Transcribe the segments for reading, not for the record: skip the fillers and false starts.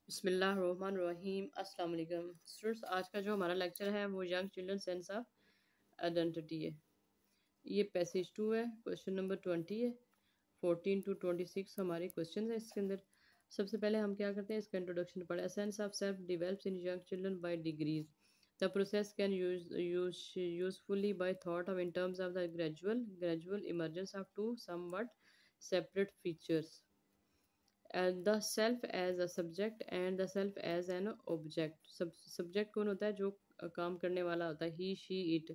बिस्मिल्लाहिर्रहमानिर्रहीम अस्सलाम वालेकुम स्टूडेंट्स। आज का जो हमारा लेक्चर है वो young children sense of identity है। ये पैसेज 2 है, क्वेश्चन नंबर 20 है। 14 to 26 हमारे क्वेश्चन है इसके अंदर। सबसे पहले हम क्या करते हैं, इसका इंट्रोडक्शन पढ़े। Sense of self develops in young children by degrees. The process can usefully by thought of in terms of the gradual emergence of two somewhat separate features, the self as a subject and the self as an object. Subject कौन होता है, जो काम करने वाला होता है, ही she it.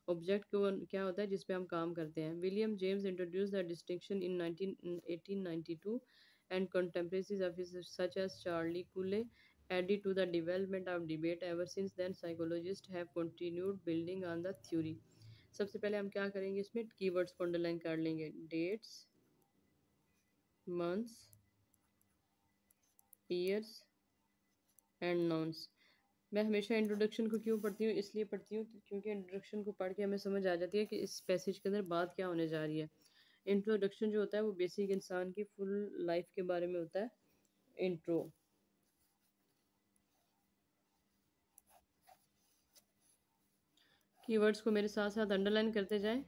Object कौन क्या होता है, जिस पे हम काम करते हैं। William James introduce the distinction in 1892 and contemporaries of his such as Charlie Cooley added to the development of debate. Ever since then psychologists have continued building on the theory. सबसे पहले हम क्या करेंगे, इसमें कीवर्ड्स को underline कर लेंगे। Dates, months, years and nouns. मैं हमेशा इंट्रोडक्शन को क्यों पढ़ती हूँ, इसलिए पढ़ती हूँ क्योंकि इंट्रोडक्शन को पढ़ के हमें समझ आ जाती है कि इस पैसेज के अंदर बात क्या होने जा रही है। इंट्रोडक्शन जो होता है वो बेसिक इंसान की फुल लाइफ के बारे में होता है। इंट्रो। कीवर्ड्स को मेरे साथ साथ अंडरलाइन करते जाएं।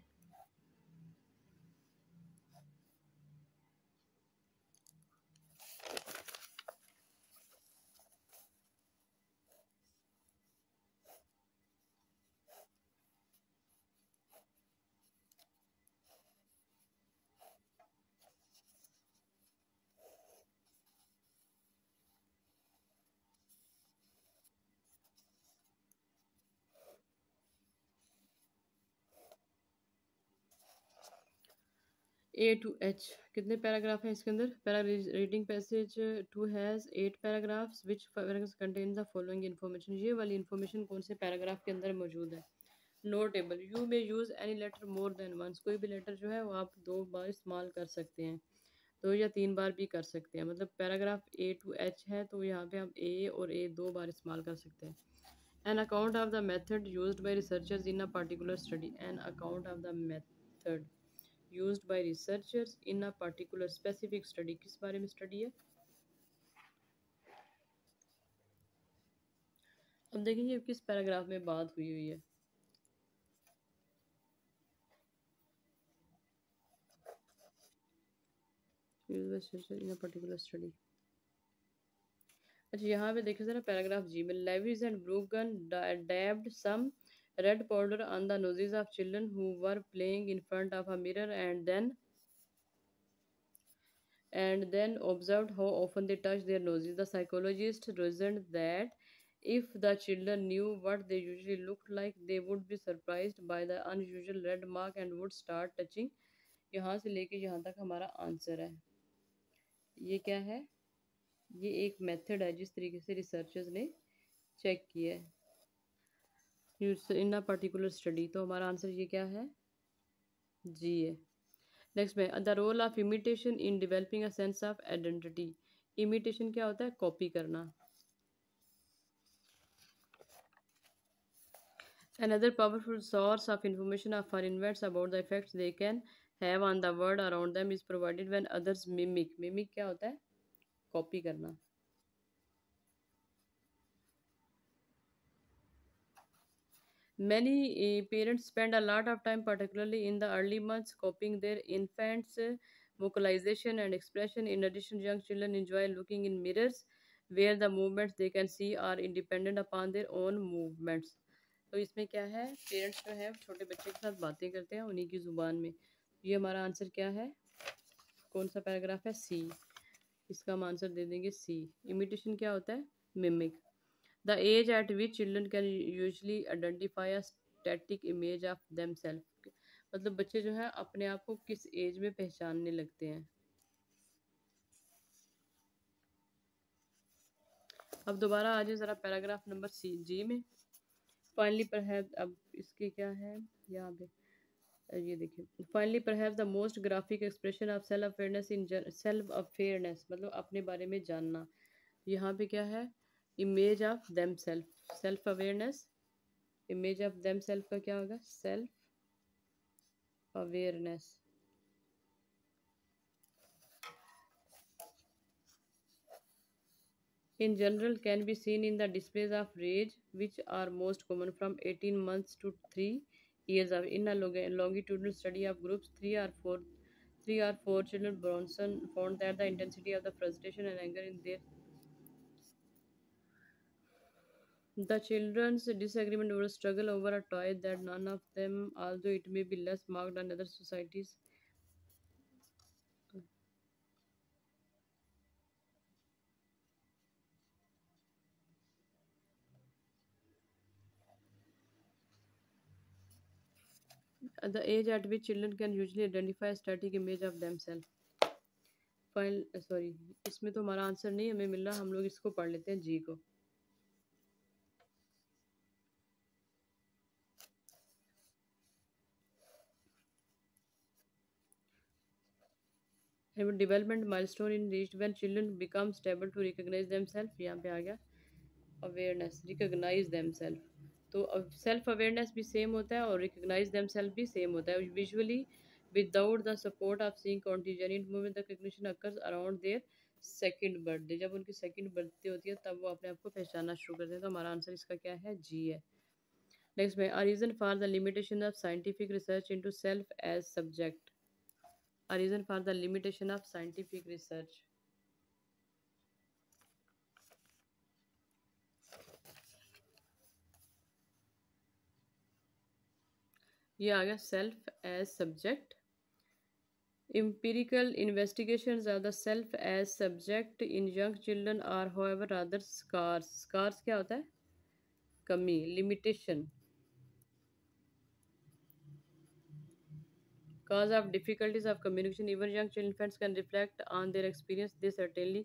A to H कितने पैराग्राफ हैं इसके अंदर। Reading passage 2 has 8 paragraphs which contain the following information. ये वाली इन्फॉर्मेशन कौन से पैराग्राफ के अंदर मौजूद है। Notable, you may use any letter more than once. कोई भी लेटर जो है वो आप 2 बार इस्तेमाल कर सकते हैं, 2 या 3 बार भी कर सकते हैं। मतलब पैराग्राफ A to H है तो यहाँ पे हम A और A 2 बार इस्तेमाल कर सकते हैं। An account of the method used by researchers in a particular study. An account of the method used by researchers in a particular specific study. किस बारे में स्टडी है। अब देखिए किस पैराग्राफ में बात हुई हुई है। Used by researchers in a particular study. अच्छा यहाँ पे देखिए ज़रा पैराग्राफ जी में। Lewis and Brooks-Gunn dabbed some red powder on the noses of children who were playing in front of a mirror and then observed how often they touched their noses. The psychologist reasoned that if the children knew what they usually looked like, they would be surprised by the unusual red mark and would start touching. यहाँ से लेके यहाँ तक हमारा answer है। ये क्या है, ये एक मेथड है जिस तरीके से रिसर्चर्स ने चेक किया है इन अ पर्टिकुलर स्टडी। तो हमारा आंसर ये क्या है, जी है। नेक्स्ट में the role of imitation in developing a sense of identity. Imitation क्या होता है, कॉपी करना। Another powerful source of information of foreign invents about the effects they can have on the world around them is provided when others mimic. Mimic क्या होता है, copy करना। Many parents spend a lot of time, particularly in the early months, copying their infants' vocalization and expression. In addition, young children enjoy looking in mirrors where the movements they can see are independent upon their own movements. तो इसमें क्या है, parents जो है छोटे बच्चे के साथ बातें करते हैं उन्हीं की ज़ुबान में। ये हमारा आंसर क्या है, कौन सा पैराग्राफ है, सी। इसका हम आंसर दे देंगे सी। इमिटेशन क्या होता है, mimic. The age at which children can usually identify a static image of themselves। मतलब बच्चे जो है अपने आप को किस एज में पहचानने लगते हैं। अब दोबारा आ जाए ज़रा पैराग्राफ नंबर सी जी में। फाइनली पर है, अब इसके क्या है यहाँ पे, ये देखिए। फाइनली पर have the most graphic expression of self awareness in self awareness मतलब अपने बारे में जानना। यहाँ पे क्या है, image of them self, self awareness. Image of them self का क्या होगा, self awareness. in general can be seen in the displays of rage, which are most common from 18 months to 3 years of. In a longitudinal study of groups 3 or 4 children, Bronson found that the intensity of the frustration and anger in the children's disagreement or struggle over a toy that none of them, although it may be less marked than other societies. At the age at which children can usually identify a static image of themselves. Final sorry, इसमें तो हमारा answer नहीं हमें मिल रहा, हम लोग इसको पढ़ लेते हैं जी को. Development milestone in reached when children become stable to recognise themselves. यहाँ पे आ गया अवेयरनेस, रिकॉग्नाइज देमसेल्फ. तो अब सेल्फ अवेयरनेस भी सेम होता है और रिकॉग्नाइज देमसेल्फ भी सेम होता है. Visually without the support of seeing contingent movement the recognition occurs around their second birthday. जब उनकी सेकंड बर्थडे होती है तब वो अपने आप को पहचानना शुरू करते हैं. तो हमारा आंसर इसका क्या है, जी है. नेक्स्ट में a reason for the limitation of scientific research into self as subject. A reason for the limitation of scientific research. ये आ गया self as subject. Empirical investigations of the self as subject in young children are however rather scarce. Scarce क्या होता है, कमी, limitation. Cause of difficulties of communication, even young infants can reflect on their experience. They certainly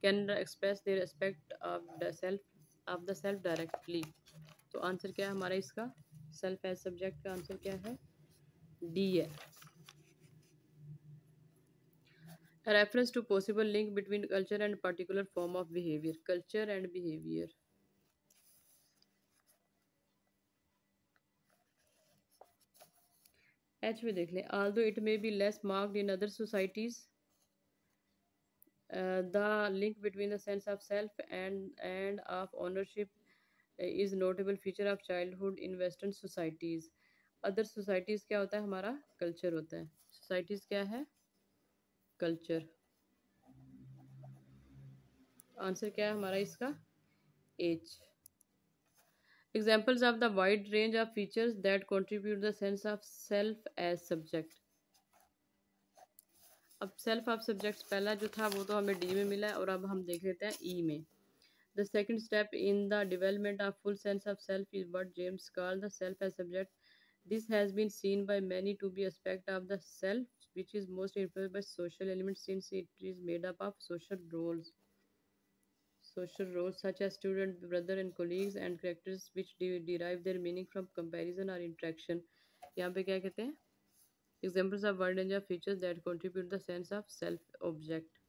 can express their aspect of the self directly. तो answer क्या है हमारा इसका, self as subject का आंसर क्या है, डी है. A reference to possible link between culture and particular form of behavior. Culture and behavior. H में देख लें. although it may be less marked in other societies, the link between the sense of self and of ownership is notable feature of childhood in western societies. Other societies क्या होता है हमारा, culture होता है. Societies क्या है, culture. Answer क्या है हमारा इसका, H. Examples of the wide range of features that contribute the sense of self as subject. अब सेल्फ ऑफ सब्जेक्ट्स पहला जो था वो तो हमें डी में मिला है और अब हम देख लेते हैं ई में. The second step in the development of full sense of self is what James called the self as subject. This has been seen by many to be aspect of the self which is most influenced by social elements since it is made up of social roles. Social roles such as student, brother and colleagues and characters which derive their meaning from comparison or interaction. यहाँ पे क्या कहते हैं, examples of wide range of features that contribute the sense of self object.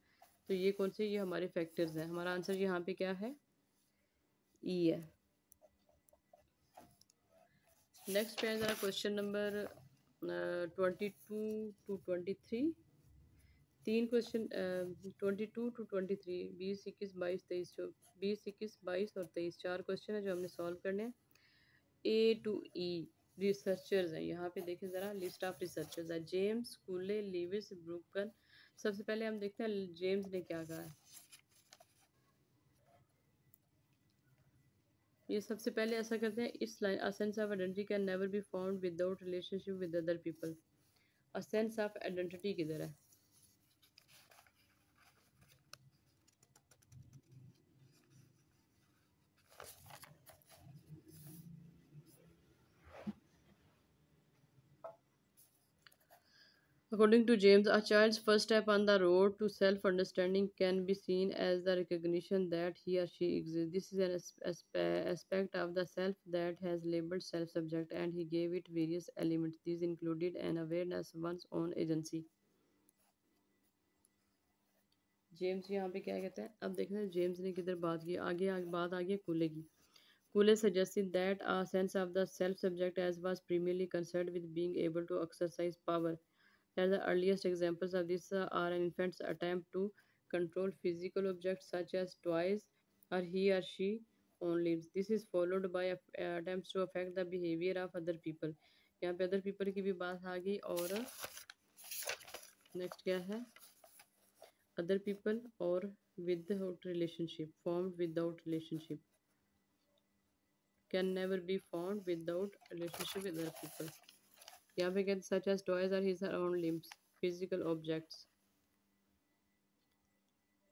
तो ये कौन से, ये हमारे फैक्टर्स हैं. हमारा आंसर यहाँ पे क्या है, ई है. नेक्स्ट पे है ज़रा क्वेश्चन नंबर 22 to 23. तीन क्वेश्चन 22 to 23, 20, 21, 22, 20, 21, 22 और 23, 4 क्वेश्चन है जो हमने सॉल्व करने हैं. ए टू ई रिसर्चर्स हैं. यहाँ पे देखें ज़रा, लिस्ट ऑफ रिसर्चर्स है. James, कूले, Lewis, ब्रूकन. सबसे पहले हम देखते हैं जेम्स ने क्या कहा है. ये सबसे पहले ऐसा करते हैं, इस line a sense of identity can never be found without relationship with other people. A sense of identity किधर है, according to James, a child's first step on the road to self understanding can be seen as the recognition that he or she exists. This is an aspect of the self that has labeled self subject, and he gave it various elements. These included an awareness of one's own agency. James यहाँ पे क्या कहते हैं, अब देखना James ने किधर बात की. आगे बात आ गई कूले की. Cooley suggested that a sense of the self subject as was primarily concerned with being able to exercise power. That the earliest examples of this are an infant's attempt to control physical objects such as toys or he or she own lives. This is followed by attempts to affect the behavior of other people. यहाँ पे other people की भी बात आ गई और next क्या है other people और without relationship formed without relationship can never be found without relationship with other people यहाँ पे कहते such as toys are his own limbs physical objects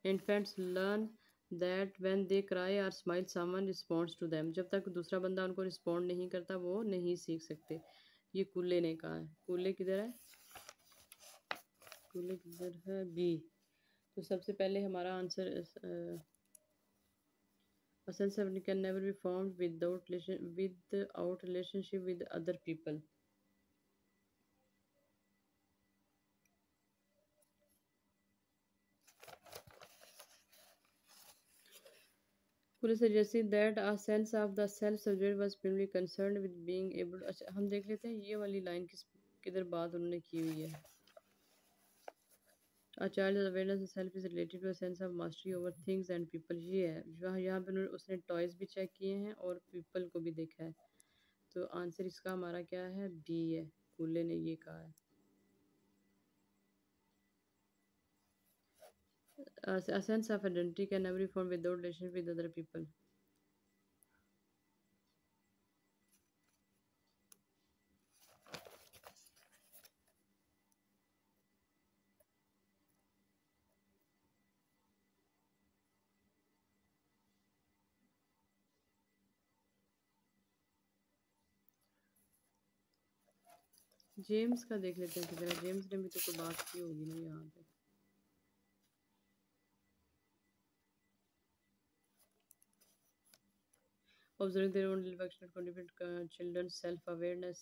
infants learn that when they cry or smile someone responds to them जब तक दूसरा बंदा उनको respond नहीं करता वो नहीं सीख सकते ये कूले ने कहा है कूले किधर है कूले किधर है बी तो सबसे पहले हमारा answer a sense of can never be formed without relationship with other people. Kule suggested that a sense of the self subject was primarily concerned with being able to, अच्छा हम देख लेते हैं ये वाली लाइन किधर बात उन्होंने की हुई है A child's awareness of self is related to a sense of mastery over things and people. ये है यहाँ पे उसने टॉयज भी चेक किए हैं और पीपल को भी देखा है तो आंसर इसका हमारा क्या है बी है कूले ने ये कहा है A sense of identity can never be formed without relationship with other people. James का देख लेते हैं किधर जेम्स ने भी तो कोई बात की होगी ना यहाँ पे observing their own reflection contribute children self awareness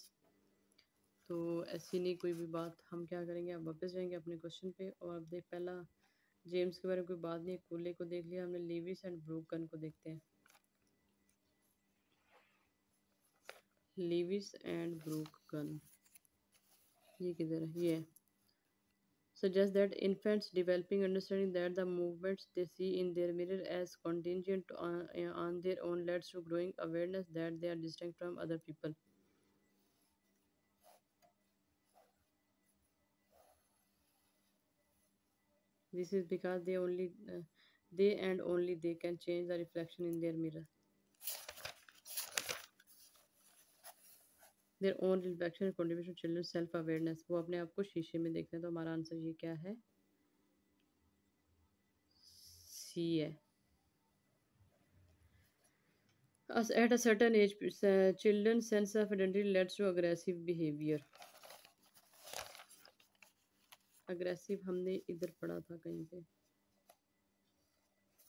तो ऐसी नहीं कोई भी बात हम क्या करेंगे अब वापस जाएंगे अपने क्वेश्चन पे और अब देख पहला जेम्स के बारे में कोई बात नहीं कूले को देख लिया हमने लीविस एंड ब्रूकन को देखते हैं लीविस एंड ब्रूकन ये किधर है ये suggest that infants developing understanding that the movements they see in their mirror as contingent on their own leads to growing awareness that they are distinct from other people. This is because they and only they can change the reflection in their mirror. Their own reflection and contribution to children's self awareness. वो अपने आप को शीशे में देखते हैं तो हमारा आंसर ये क्या है सी है At a certain age, children's sense of identity leads to aggressive behavior. Aggressive हमने इधर पढ़ा था कहीं पे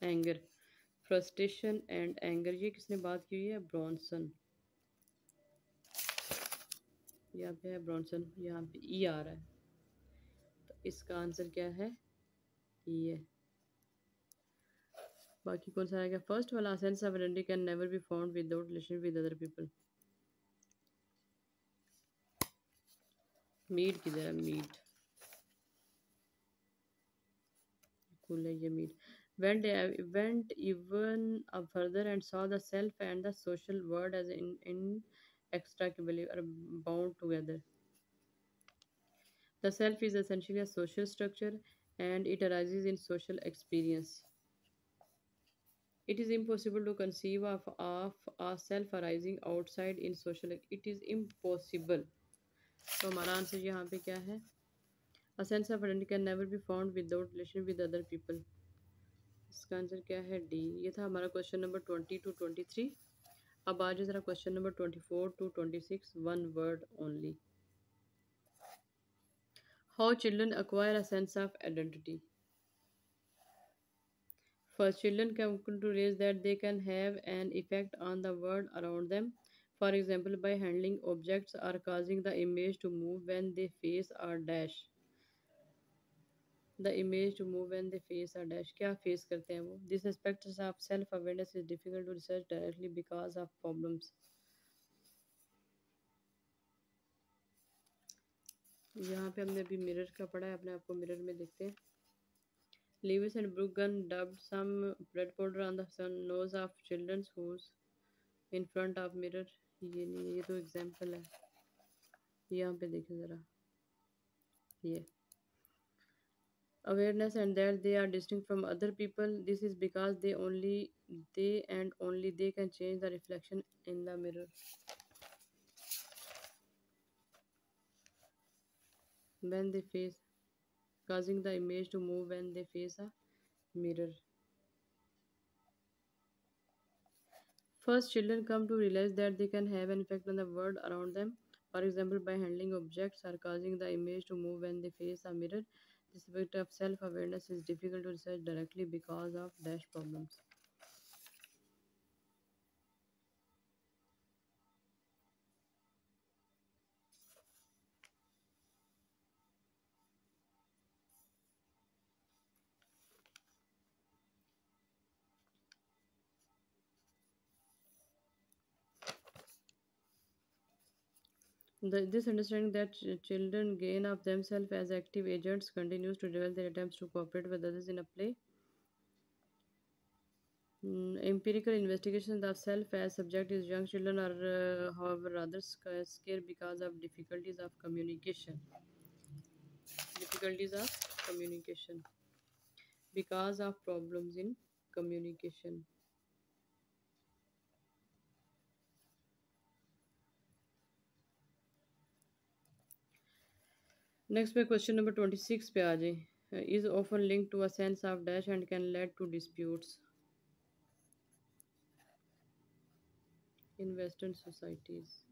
एंगर फ्रस्ट्रेशन एंड एंगर ये किसने बात की हुई है ब्रॉन्सन यहाँ पे है ब्रॉन्सन यहाँ पे ई आ रहा है तो इसका आंसर क्या है ई है बाकी कौन सा आएगा फर्स्ट वाला sense of identity can never be found without relation with other people Mead किधर है मीट कूल है ये Mead went even further and saw the self and the social world as inextricably are bound together. The self is essentially a social structure and it arises in social experience. It is impossible to conceive of a self arising outside in social. It is impossible. तो हमारा answer यहाँ पे क्या है A sense of identity can never be found without relation with other people. इसका answer क्या है D ये था हमारा क्वेश्चन नंबर 20 to 23 अब आज जरा question number 24 to 26 one word only how children acquire a sense of identity first children come to realize that they can have an effect on the world around them for example by handling objects or causing the image to move when they face a dash the image to move when they face a dash क्या face करते हैं वो this aspect of self awareness is difficult to research directly because of problems यहाँ पे हमने अभी mirror का पढ़ा है अपने आप को मिरर में देखते हैं Lewis and Bruggen dubbed some red powder on the nose of children who's in front of mirror. ये नहीं, ये तो एग्जाम्पल है। यहाँ पे देखिए ज़रा, ये awareness and that they are distinct from other people. This is because they and only they can change the reflection in the mirror when they face, causing the image to move when they face a mirror. First, children come to realize that they can have an effect on the world around them. For example, by handling objects or causing the image to move when they face a mirror. This aspect of self-awareness is difficult to research directly because of dash problems. This understanding that children gain of themselves as active agents continues to develop their attempts to cooperate with others in a play. Empirical investigations of self as subject is young children are, however, rather scared because of difficulties of communication. Difficulties of communication. Because of problems in communication. Next पे question number 26 पे आ जाए. Is often linked to a sense of dash and can lead to disputes in Western societies.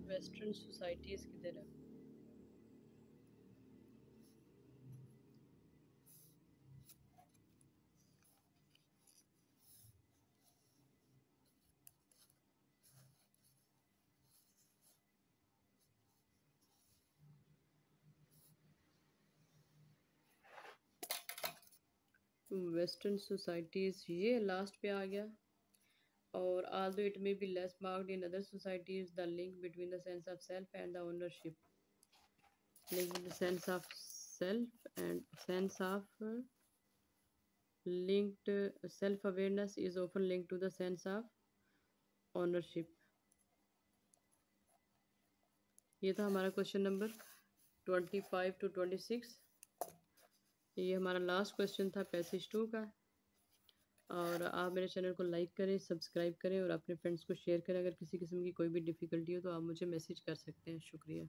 Western societies किधर है? Western societies ये last पे आ गया. Or although it may be less marked in other societies, the link between the sense of self and the ownership, link with the sense of self and sense of linked self-awareness is often linked to the sense of ownership. ये था हमारा question number 25 to 26. ये हमारा last question था passage 2 का. और आप मेरे चैनल को लाइक करें, सब्सक्राइब करें और अपने फ्रेंड्स को शेयर करें. अगर किसी किस्म की कोई भी डिफ़िकल्टी हो तो आप मुझे मैसेज कर सकते हैं. शुक्रिया.